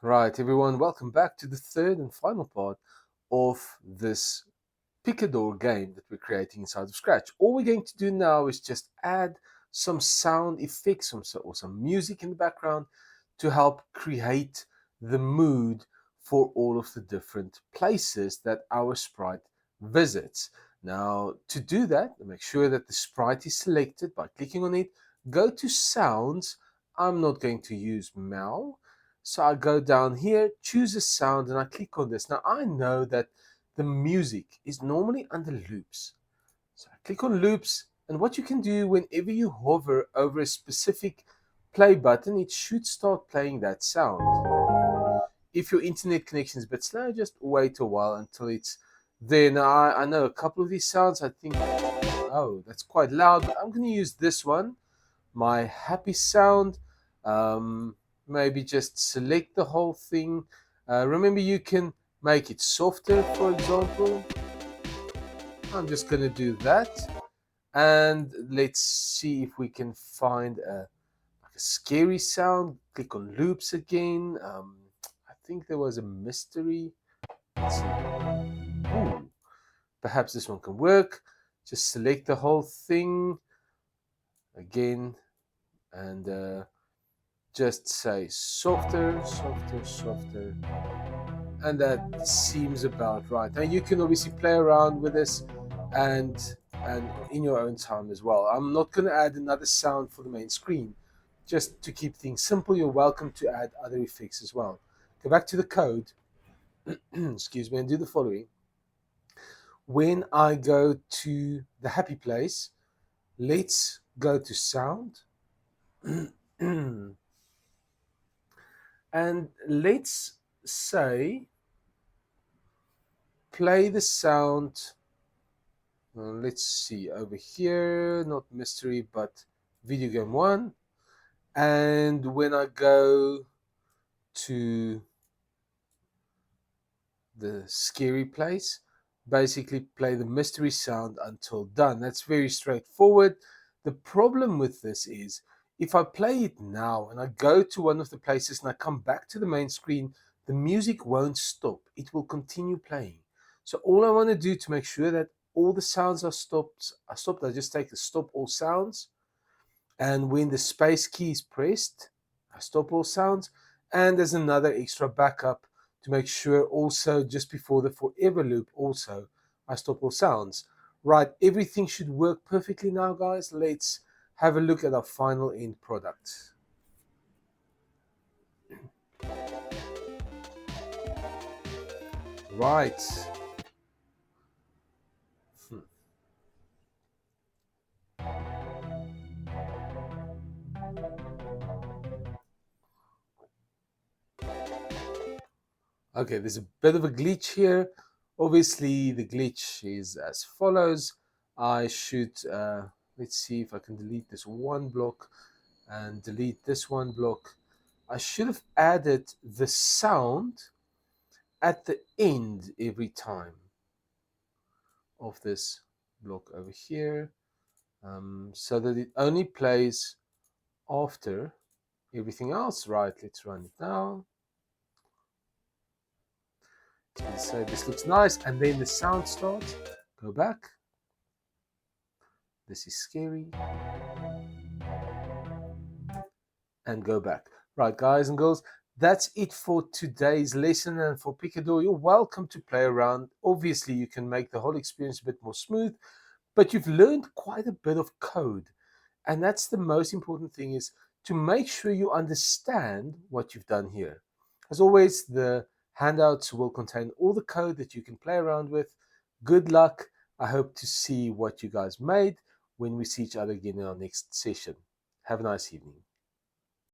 Right, everyone, welcome back to the third and final part of this Picador game that we're creating inside of Scratch. All we're going to do now is just add some sound effects or some music in the background to help create the mood for all of the different places that our sprite visits. Now, to do that, make sure that the sprite is selected by clicking on it. Go to Sounds. I'm not going to use Meow. So I go down here, choose a sound, and I click on this. Now I know that the music is normally under loops. So I click on loops, and what you can do whenever you hover over a specific play button, it should start playing that sound. If your internet connection is a bit slow, just wait a while until it's there. Now I know a couple of these sounds, I think, oh, that's quite loud, but I'm going to use this one, my happy sound. Um, Maybe just select the whole thing. Remember, you can make it softer, for example. I'm just going to do that. And let's see if we can find like a scary sound. Click on loops again. I think there was a mystery. Let's see. Ooh, perhaps this one can work. Just select the whole thing again and just say softer, softer, softer. And that seems about right. Now you can obviously play around with this and in your own time as well. I'm not going to add another sound for the main screen. Just to keep things simple, you're welcome to add other effects as well. Go back to the code, excuse me, and do the following. When I go to the happy place, let's go to sound. And let's say play the sound. Let's see over here, not mystery, but video game one. And when I go to the scary place, basically play the mystery sound until done. That's very straightforward. The problem with this is if I play it now and I go to one of the places and I come back to the main screen, the music won't stop. It will continue playing. So all I want to do to make sure that all the sounds are stopped, I just take the stop all sounds. And when the space key is pressed, I stop all sounds. And there's another extra backup to make sure also just before the forever loop also I stop all sounds. Right, everything should work perfectly now, guys. Let's have a look at our final end product. Right. Hmm. Okay, there's a bit of a glitch here. Obviously, the glitch is as follows. I should, let's see if I can delete this one block and delete this one block. I should have added the sound at the end every time of this block over here, so that it only plays after everything else. Right, let's run it now. So this looks nice, and then the sound starts. Go back. This is scary. And go back. Right, guys and girls, that's it for today's lesson and for Picador. You're welcome to play around. Obviously, you can make the whole experience a bit more smooth, but you've learned quite a bit of code. And that's the most important thing, is to make sure you understand what you've done here. As always, the handouts will contain all the code that you can play around with. Good luck. I hope to see what you guys made when we see each other again in our next session. Have a nice evening.